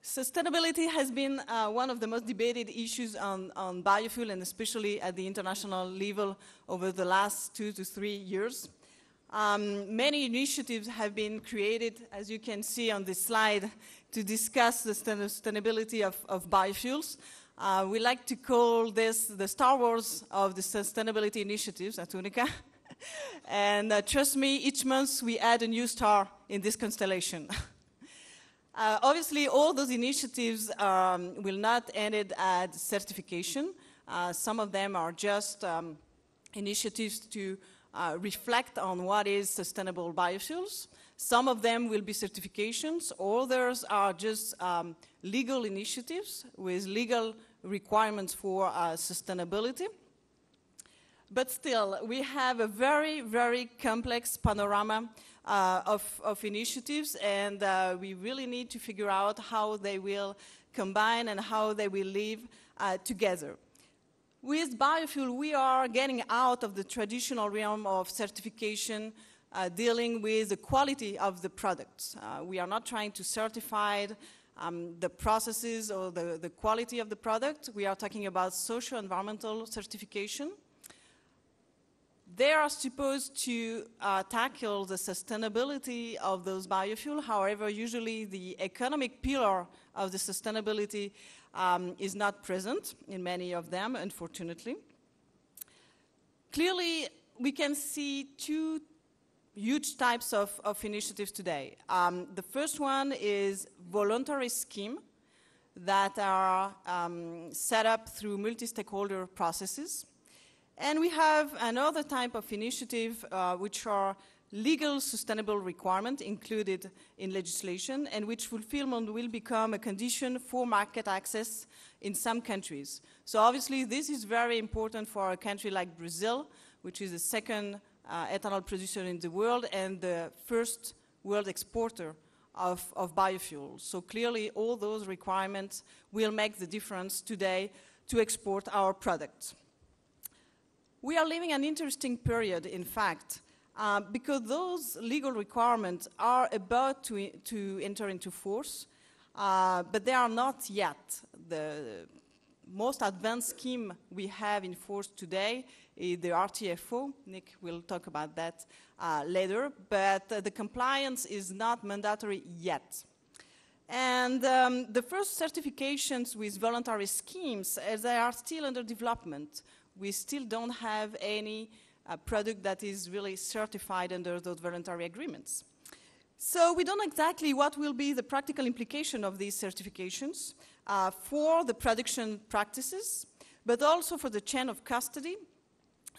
Sustainability has been one of the most debated issues on biofuel, and especially at the international level over the last 2 to 3 years. Many initiatives have been created, as you can see on this slide, to discuss the sustainability of biofuels. We like to call this the Star Wars of the sustainability initiatives at UNICA. And trust me, each month we add a new star in this constellation. Obviously, all those initiatives will not end at certification. Some of them are just initiatives to reflect on what is sustainable biofuels. Some of them will be certifications. Others are just legal initiatives with legal requirements for sustainability. But still, we have a very, very complex panorama of initiatives, and we really need to figure out how they will combine and how they will live together. With biofuel, we are getting out of the traditional realm of certification, dealing with the quality of the products. We are not trying to certify the processes or the quality of the product. We are talking about socio-environmental certification. They are supposed to tackle the sustainability of those biofuels. However, usually the economic pillar of the sustainability is not present in many of them, unfortunately. Clearly, we can see two huge types of initiatives today. The first one is voluntary schemes that are set up through multi-stakeholder processes. And we have another type of initiative, which are legal sustainable requirements included in legislation, and which fulfillment will become a condition for market access in some countries. So obviously, this is very important for a country like Brazil, which is the second ethanol producer in the world and the first world exporter of biofuels. So clearly, all those requirements will make the difference today to export our products. We are living an interesting period, in fact, because those legal requirements are about to enter into force, but they are not yet. The most advanced scheme we have in force today is the RTFO. Nick will talk about that later, but the compliance is not mandatory yet. And the first certifications with voluntary schemes, they are still under development. We still don't have any product that is really certified under those voluntary agreements. So we don't know exactly what will be the practical implication of these certifications for the production practices, but also for the chain of custody.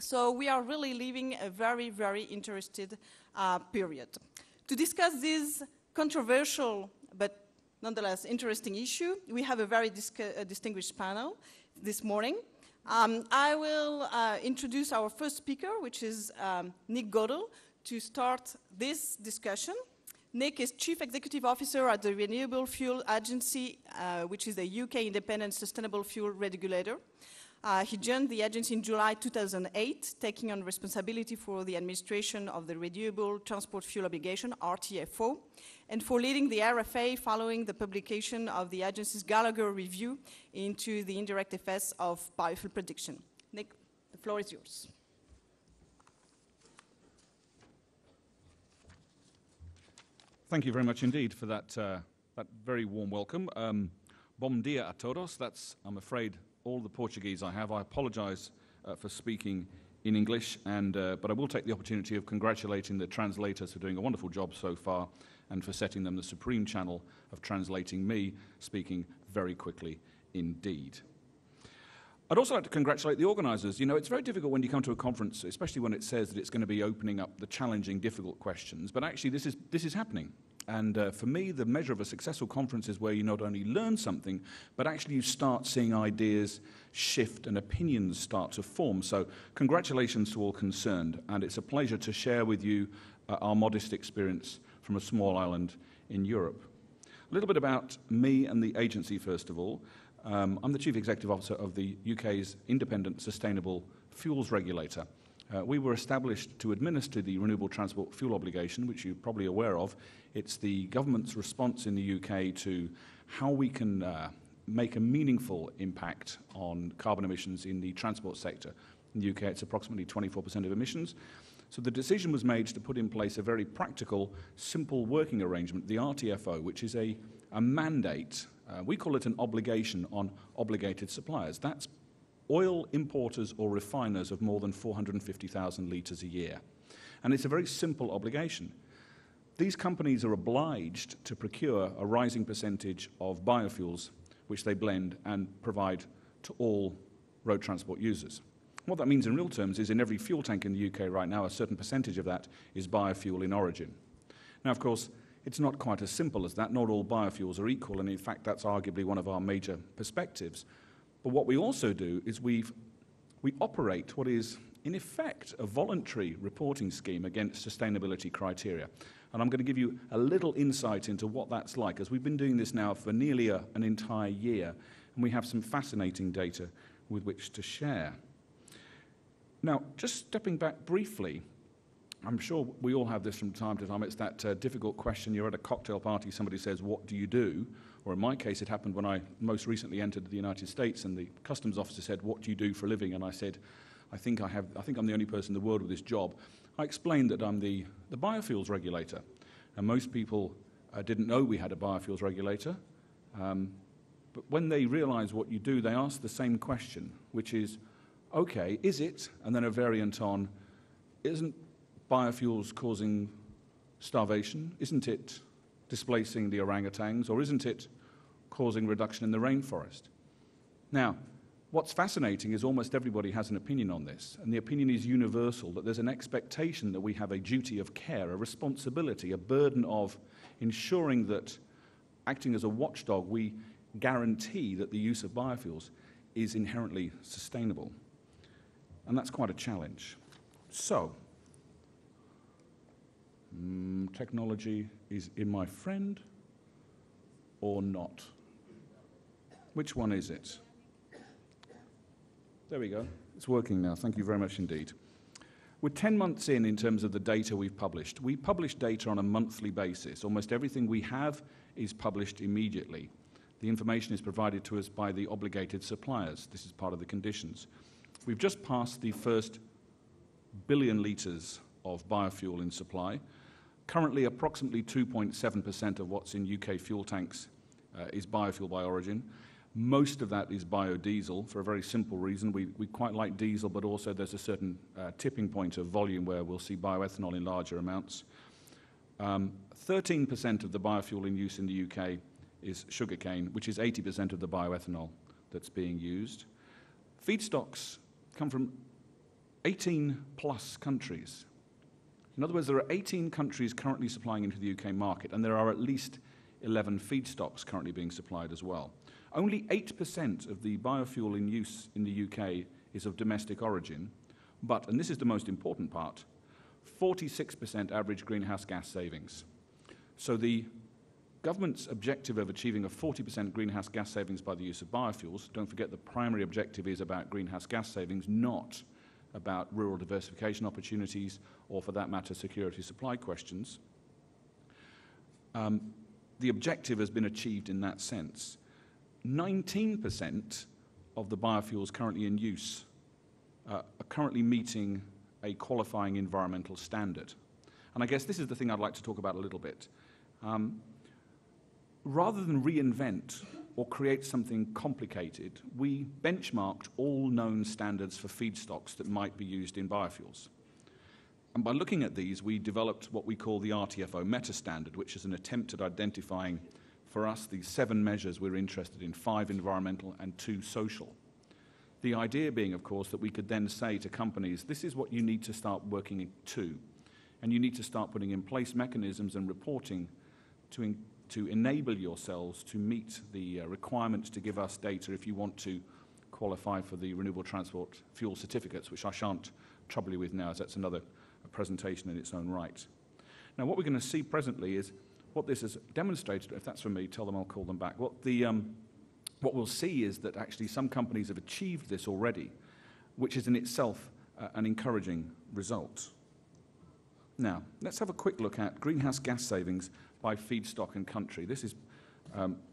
So we are really living a very, very interested period. To discuss this controversial but nonetheless interesting issue, we have a very distinguished panel this morning. I will introduce our first speaker, which is Nick Goodall, to start this discussion. Nick is Chief Executive Officer at the Renewable Fuel Agency, which is a UK independent sustainable fuel regulator. He joined the agency in July 2008, taking on responsibility for the administration of the Renewable Transport Fuel Obligation, RTFO, and for leading the RFA following the publication of the agency's Gallagher review into the indirect effects of biofuel production. Nick, the floor is yours. Thank you very much indeed for that very warm welcome. Bom dia a todos. That's, I'm afraid, all the Portuguese I have. I apologize for speaking in English, but I will take the opportunity of congratulating the translators for doing a wonderful job so far and for setting them the supreme channel of translating me speaking very quickly indeed. I'd also like to congratulate the organisers. You know, it's very difficult when you come to a conference, especially when it says that it's going to be opening up the challenging, difficult questions, but actually this is happening. And for me, the measure of a successful conference is where you not only learn something, but actually you start seeing ideas shift and opinions start to form. So congratulations to all concerned, and it's a pleasure to share with you our modest experience from a small island in Europe. A little bit about me and the agency, first of all. I'm the Chief Executive Officer of the UK's Independent Sustainable Fuels Regulator. We were established to administer the Renewable Transport Fuel Obligation, which you're probably aware of. It's the government's response in the UK to how we can make a meaningful impact on carbon emissions in the transport sector. In the UK, it's approximately 24% of emissions. So the decision was made to put in place a very practical, simple working arrangement, the RTFO, which is a mandate. We call it an obligation on obligated suppliers. That's oil importers or refiners of more than 450,000 litres a year. And it's a very simple obligation. These companies are obliged to procure a rising percentage of biofuels, which they blend and provide to all road transport users. What that means in real terms is in every fuel tank in the UK right now, a certain percentage of that is biofuel in origin. Now, of course, it's not quite as simple as that. Not all biofuels are equal, and in fact, that's arguably one of our major perspectives. But what we also do is we operate what is, in effect, a voluntary reporting scheme against sustainability criteria. And I'm going to give you a little insight into what that's like, as we've been doing this now for nearly an entire year, and we have some fascinating data with which to share. Now, just stepping back briefly, I'm sure we all have this from time to time. It's that difficult question. You're at a cocktail party, somebody says, "What do you do?" Or in my case, it happened when I most recently entered the United States, and the customs officer said, "What do you do for a living?" And I said, I think I'm the only person in the world with this job. I explained that I'm the biofuels regulator. And most people didn't know we had a biofuels regulator. But when they realize what you do, they ask the same question, which is, okay, is it, and then a variant on, isn't biofuels causing starvation? Isn't it displacing the orangutans? Or isn't it causing reduction in the rainforest? Now, what's fascinating is almost everybody has an opinion on this, and the opinion is universal, that there's an expectation that we have a duty of care, a responsibility, a burden of ensuring that, acting as a watchdog, we guarantee that the use of biofuels is inherently sustainable. And that's quite a challenge. So, technology is in my friend or not? Which one is it? There we go. It's working now. Thank you very much indeed. We're 10 months in terms of the data we've published. We publish data on a monthly basis. Almost everything we have is published immediately. The information is provided to us by the obligated suppliers. This is part of the conditions. We've just passed the first billion litres of biofuel in supply. Currently, approximately 2.7% of what's in UK fuel tanks is biofuel by origin. Most of that is biodiesel for a very simple reason. We quite like diesel, but also there's a certain tipping point of volume where we'll see bioethanol in larger amounts. 13% of the biofuel in use in the UK is sugarcane, which is 80% of the bioethanol that's being used. Feedstocks come from 18 plus countries. In other words, there are 18 countries currently supplying into the UK market, and there are at least 11 feedstocks currently being supplied as well. Only 8% of the biofuel in use in the UK is of domestic origin, but, and this is the most important part, 46% average greenhouse gas savings. So the government's objective of achieving a 40% greenhouse gas savings by the use of biofuels, don't forget the primary objective is about greenhouse gas savings, not about rural diversification opportunities or, for that matter, security supply questions. The objective has been achieved in that sense. 19% of the biofuels currently in use are currently meeting a qualifying environmental standard. And I guess this is the thing I'd like to talk about a little bit. Rather than reinvent or create something complicated, we benchmarked all known standards for feedstocks that might be used in biofuels. And by looking at these, we developed what we call the RTFO meta-standard, which is an attempt at identifying, for us, the 7 measures we're interested in, 5 environmental and 2 social. The idea being, of course, that we could then say to companies, this is what you need to start working to, and you need to start putting in place mechanisms and reporting to enable yourselves to meet the requirements to give us data if you want to qualify for the renewable transport fuel certificates, which I shan't trouble you with now, as that's another presentation in its own right. Now, what we're going to see presently is what this has demonstrated. If that's for me, tell them I'll call them back. What we'll see is that actually some companies have achieved this already, which is in itself an encouraging result. Now, let's have a quick look at greenhouse gas savings by feedstock and country. This is,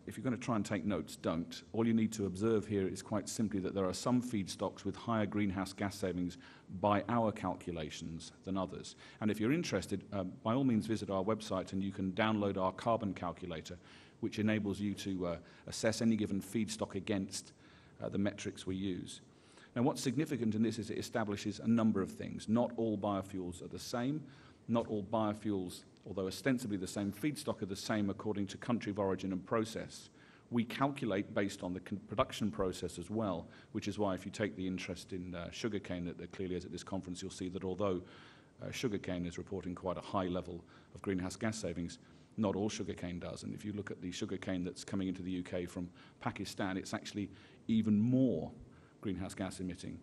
if you're going to try and take notes, don't. All you need to observe here is quite simply that there are some feedstocks with higher greenhouse gas savings by our calculations than others. And if you're interested, by all means visit our website and you can download our carbon calculator, which enables you to assess any given feedstock against the metrics we use. Now, what's significant in this is it establishes a number of things. Not all biofuels are the same. Not all biofuels, although ostensibly the same feedstock, are the same according to country of origin and process. We calculate based on the production process as well, which is why if you take the interest in sugarcane that there clearly is at this conference, you'll see that although sugarcane is reporting quite a high level of greenhouse gas savings, not all sugarcane does. And if you look at the sugarcane that's coming into the UK from Pakistan, it's actually even more greenhouse gas emitting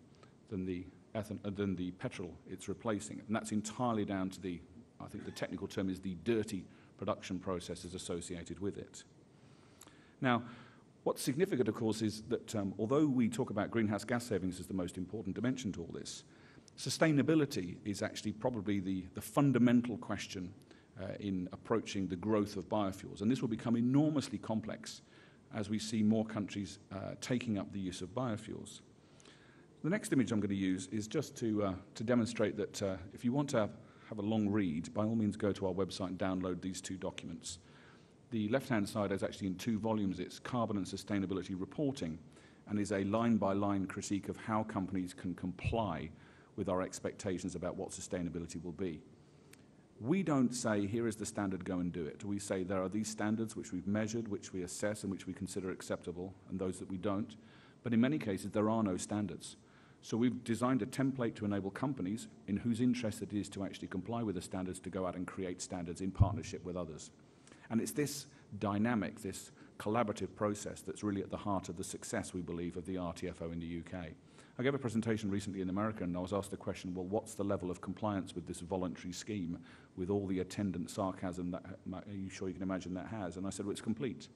than the petrol it's replacing. And that's entirely down to the, I think the technical term is the dirty production processes associated with it. Now, what's significant, of course, is that although we talk about greenhouse gas savings as the most important dimension to all this, sustainability is actually probably the fundamental question in approaching the growth of biofuels. And this will become enormously complex as we see more countries taking up the use of biofuels. The next image I'm going to use is just to demonstrate that if you want to have a long read, by all means go to our website and download these two documents. The left-hand side is actually in 2 volumes. It's Carbon and Sustainability Reporting, and is a line-by-line critique of how companies can comply with our expectations about what sustainability will be. We don't say, here is the standard, go and do it. We say there are these standards which we've measured, which we assess, and which we consider acceptable, and those that we don't. But in many cases, there are no standards. So we've designed a template to enable companies in whose interest it is to actually comply with the standards to go out and create standards in partnership with others. And it's this dynamic, this collaborative process that's really at the heart of the success, we believe, of the RTFO in the UK. I gave a presentation recently in America and I was asked the question, well, what's the level of compliance with this voluntary scheme with all the attendant sarcasm that, are you sure you can imagine that has? And I said, well, it's complete.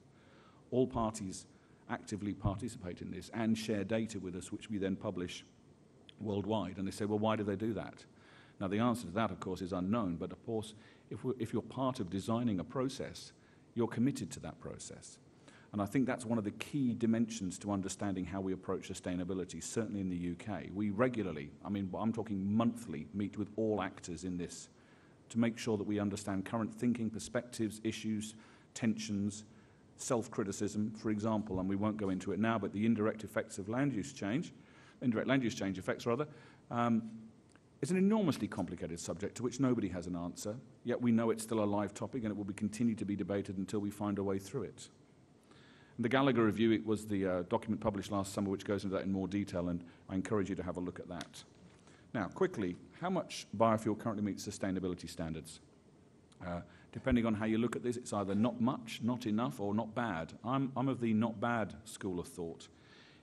All parties actively participate in this and share data with us, which we then publish worldwide. And they say, well, why do they do that? Now, the answer to that, of course, is unknown. But, of course, if you're part of designing a process, you're committed to that process. And I think that's one of the key dimensions to understanding how we approach sustainability, certainly in the UK. We regularly, I mean, I'm talking monthly, meet with all actors in this to make sure that we understand current thinking, perspectives, issues, tensions, self-criticism, for example, and we won't go into it now, but the indirect effects of land use change, indirect land use change effects rather, is an enormously complicated subject to which nobody has an answer, yet we know it's still a live topic and it will continue to be debated until we find a way through it. And the Gallagher Review, it was the document published last summer which goes into that in more detail, and I encourage you to have a look at that. Now, quickly, how much biofuel currently meets sustainability standards? Depending on how you look at this, it's either not much, not enough, or not bad. I'm of the not bad school of thought.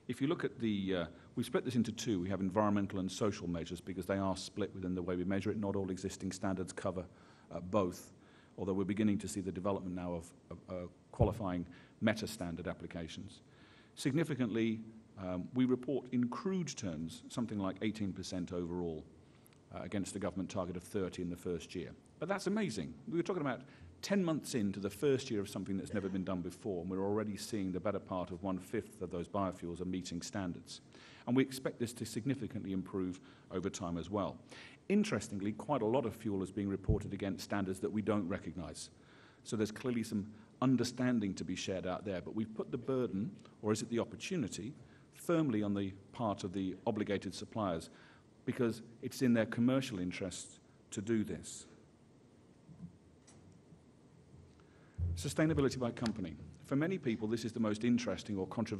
If you look at the, we split this into 2. We have environmental and social measures because they are split within the way we measure it. Not all existing standards cover both, although we're beginning to see the development now of qualifying meta-standard applications. Significantly, we report in crude terms something like 18% overall against a government target of 30 in the first year. But that's amazing. We were talking about 10 months into the first year of something that's never been done before, and we're already seeing the better part of 1/5 of those biofuels are meeting standards. And we expect this to significantly improve over time as well. Interestingly, quite a lot of fuel is being reported against standards that we don't recognise. So there's clearly some understanding to be shared out there, but we've put the burden, or is it the opportunity, firmly on the part of the obligated suppliers, because it's in their commercial interests to do this. Sustainability by company. For many people, this is the most interesting or controversial